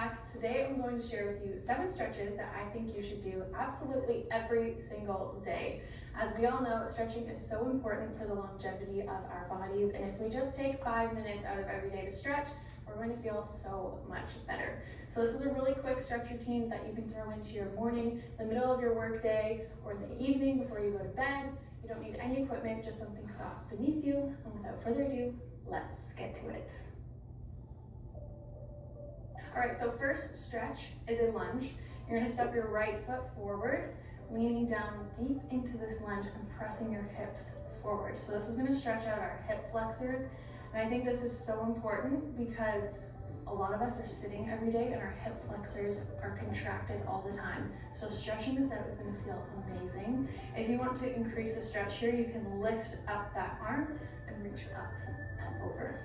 back. Today I'm going to share with you 7 stretches that I think you should do absolutely every single day. As we all know, stretching is so important for the longevity of our bodies, and if we just take 5 minutes out of every day to stretch, we're going to feel so much better. So this is a really quick stretch routine that you can throw into your morning, the middle of your work day, or in the evening before you go to bed. You don't need any equipment, just something soft beneath you. And without further ado, let's get to it. All right, so first stretch is a lunge. You're gonna step your right foot forward, leaning down deep into this lunge and pressing your hips forward. So this is gonna stretch out our hip flexors. And I think this is so important because a lot of us are sitting every day and our hip flexors are contracted all the time. So stretching this out is gonna feel amazing. If you want to increase the stretch here, you can lift up that arm and reach up and over.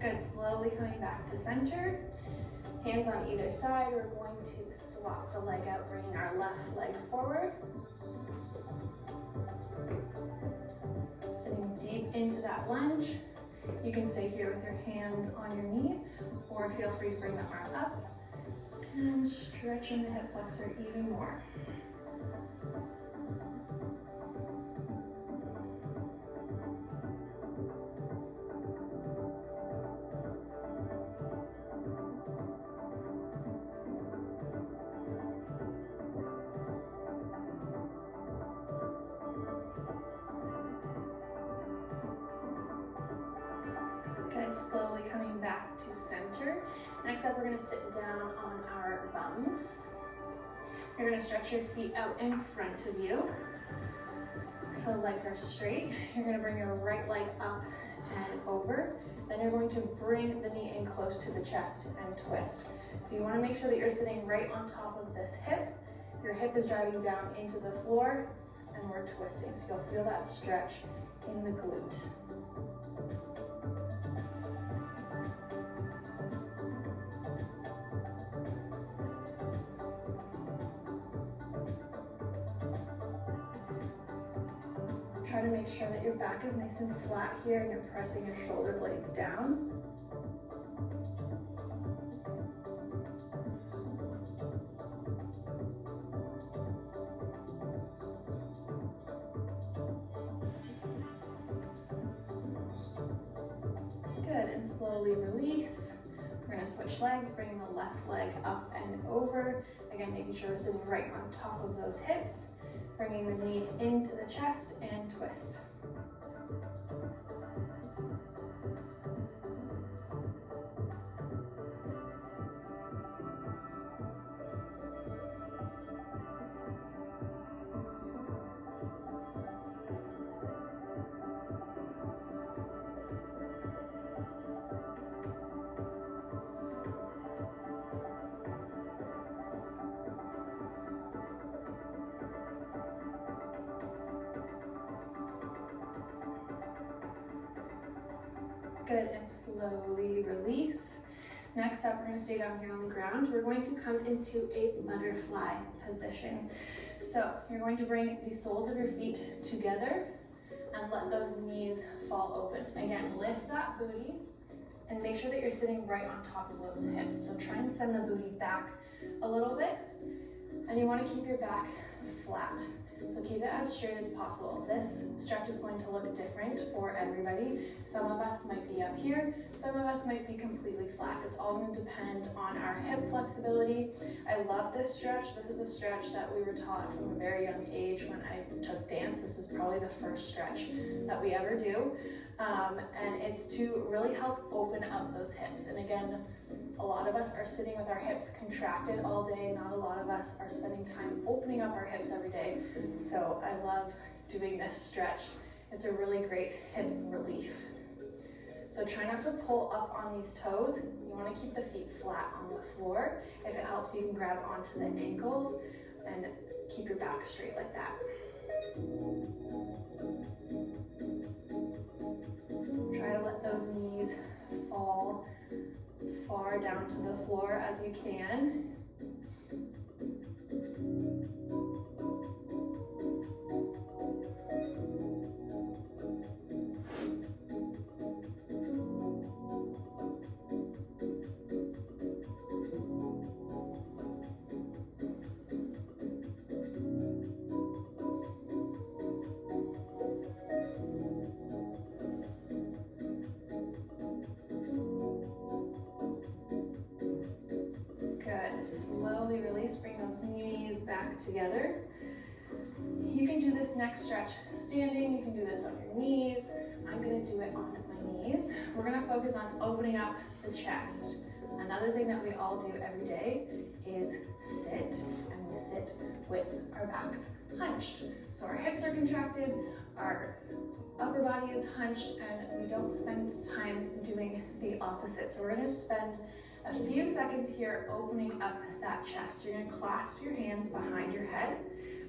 Good, slowly coming back to center. Hands on either side. We're going to swap the leg out, bringing our left leg forward. Sitting deep into that lunge. You can stay here with your hands on your knee, or feel free to bring the arm up and stretching the hip flexor even more. Good, slowly coming back to center. Next up, we're gonna sit down on our bums. You're gonna stretch your feet out in front of you. So legs are straight. You're gonna bring your right leg up and over. Then you're going to bring the knee in close to the chest and twist. So you wanna make sure that you're sitting right on top of this hip. Your hip is driving down into the floor and we're twisting. So you'll feel that stretch in the glute. Try to make sure that your back is nice and flat here and you're pressing your shoulder blades down. Good, and slowly release. We're gonna switch legs, bringing the left leg up and over. Again, making sure we're sitting right on top of those hips. Bringing the knee into the chest and twist. Good, and slowly release. Next up, we're going to stay down here on the ground. We're going to come into a butterfly position. So you're going to bring the soles of your feet together and let those knees fall open. Again, lift that booty and make sure that you're sitting right on top of those hips. So try and send the booty back a little bit, and you want to keep your back flat. So keep it as straight as possible. This stretch is going to look different for everybody. Some of us might be up here, some of us might be completely flat. It's all going to depend on our hip flexibility. I love this stretch. This is a stretch that we were taught from a very young age when I took dance. This is probably the first stretch that we ever do. And it's to really help open up those hips. And again, a lot of us are sitting with our hips contracted all day. Not a lot of us are spending time opening up our hips every day. So I love doing this stretch. It's a really great hip relief. So try not to pull up on these toes. You want to keep the feet flat on the floor. If it helps, you can grab onto the ankles and keep your back straight like that. Try to let those knees fall far down to the floor as you can. Good. Slowly release, bring those knees back together. You can do this next stretch standing, you can do this on your knees. I'm gonna do it on my knees. We're gonna focus on opening up the chest. Another thing that we all do every day is sit, and we sit with our backs hunched. So our hips are contracted, our upper body is hunched, and we don't spend time doing the opposite. So we're gonna spend a few seconds here opening up that chest. You're gonna clasp your hands behind your head.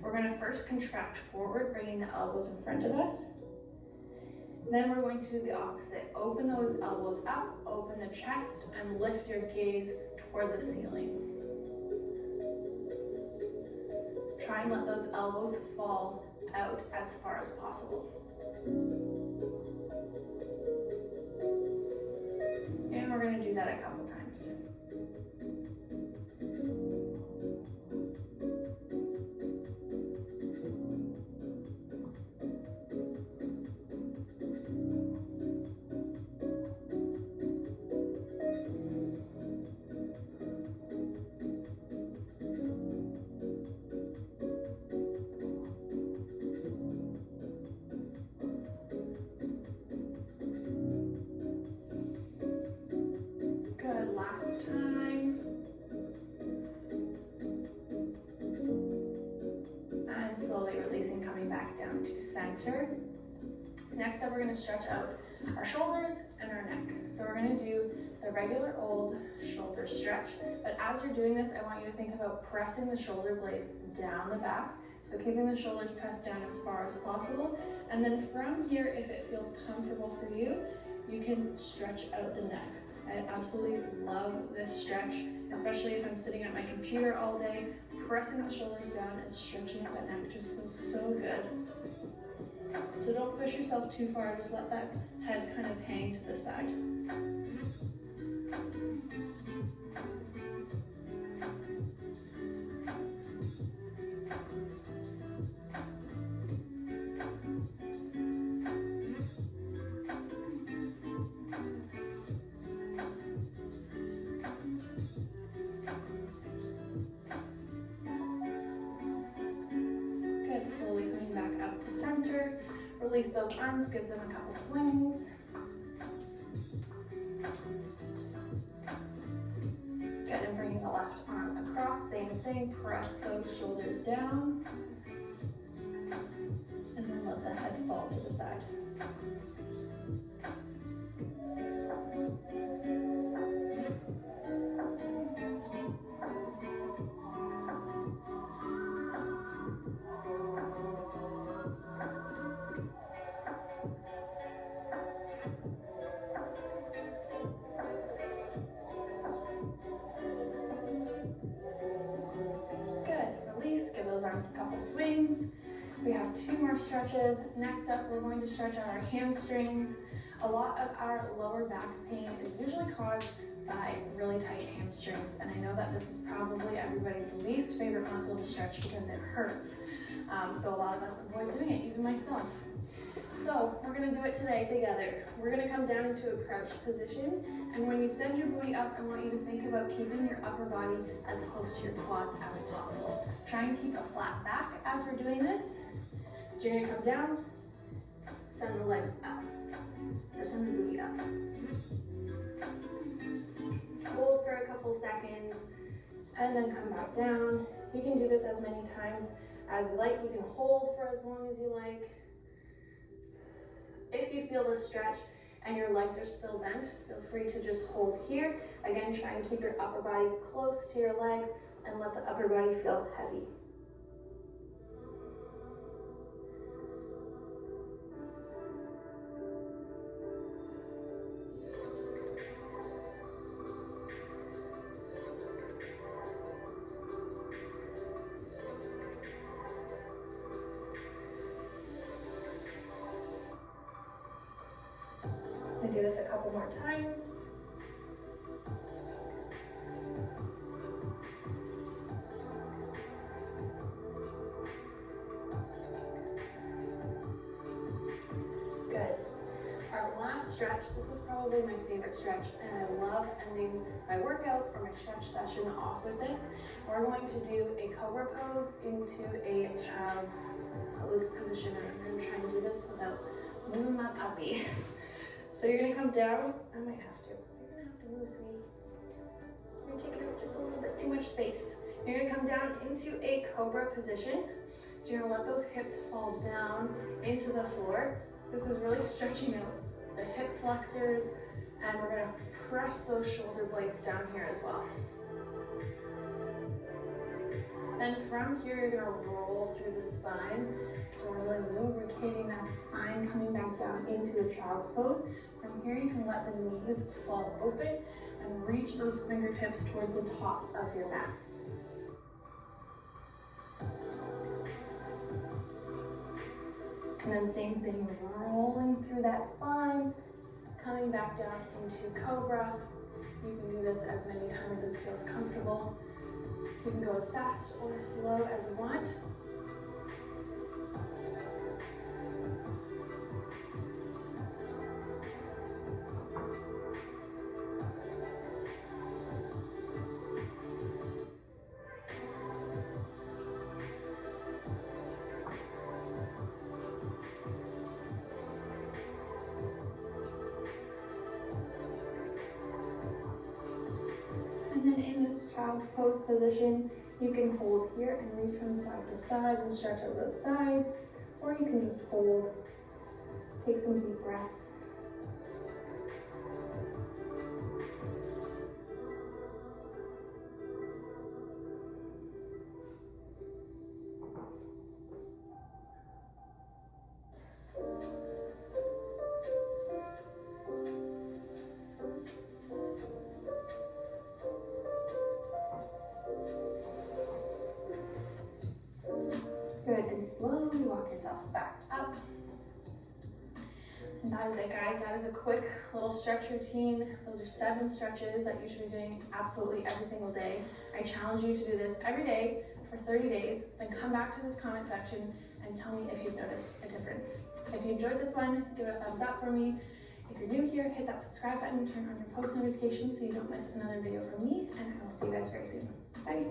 We're gonna first contract forward, bringing the elbows in front of us. Then we're going to do the opposite. Open those elbows up, open the chest, and lift your gaze toward the ceiling. Try and let those elbows fall out as far as possible. And we're gonna do that a couple times. To center. Next up, we're going to stretch out our shoulders and our neck. So we're going to do the regular old shoulder stretch, but as you're doing this, I want you to think about pressing the shoulder blades down the back. So keeping the shoulders pressed down as far as possible. And then from here, if it feels comfortable for you, you can stretch out the neck. I absolutely love this stretch, especially if I'm sitting at my computer all day. Pressing the shoulders down and stretching out the neck just feels so good. So don't push yourself too far, just let that head kind of hang to the side. Slowly coming back up to center. Release those arms, give them a couple swings. Good, and bringing the left arm across, same thing, press those shoulders down. And then let the head fall to the side. Give those arms a couple swings. We have 2 more stretches. Next up, we're going to stretch out our hamstrings. A lot of our lower back pain is usually caused by really tight hamstrings, and I know that this is probably everybody's least favorite muscle to stretch because it hurts. So a lot of us avoid doing it, even myself. So we're gonna do it today together. We're gonna come down into a crouched position, and when you send your booty up, I want you to think about keeping your upper body as close to your quads as possible. Try and keep a flat back as we're doing this. So you're gonna come down, send the legs up, or send the booty up. Hold for a couple seconds, and then come back down. You can do this as many times as you like. You can hold for as long as you like. If you feel the stretch and your legs are still bent, feel free to just hold here. Again, try and keep your upper body close to your legs and let the upper body feel heavy. this a couple more times. Good. Our last stretch, this is probably my favorite stretch, and I love ending my workouts or my stretch session off with this. We're going to do a cobra pose into a child's pose position, and I'm going to try and do this without moving my puppy. So you're going to come down. I might have to. You're going to have to move, sweetie. You're taking up just a little bit too much space. You're going to come down into a cobra position. So you're going to let those hips fall down into the floor. This is really stretching out the hip flexors, and we're going to press those shoulder blades down here as well. Then from here, you're going to roll through the spine. So we're really lubricating that spine, coming back down into a child's pose. From here, you can let the knees fall open and reach those fingertips towards the top of your mat. And then same thing, rolling through that spine, coming back down into cobra. You can do this as many times as feels comfortable. You can go as fast or as slow as you want. And then in this child's pose position, you can hold here and reach from side to side and stretch out those sides, or you can just hold, take some deep breaths. Good, and slowly walk yourself back up. And that is it, guys. That is a quick little stretch routine. Those are 7 stretches that you should be doing absolutely every single day. I challenge you to do this every day for 30 days, then come back to this comment section and tell me if you've noticed a difference. If you enjoyed this one, give it a thumbs up for me. If you're new here, hit that subscribe button, turn on your post notifications so you don't miss another video from me, and I will see you guys very soon. Bye.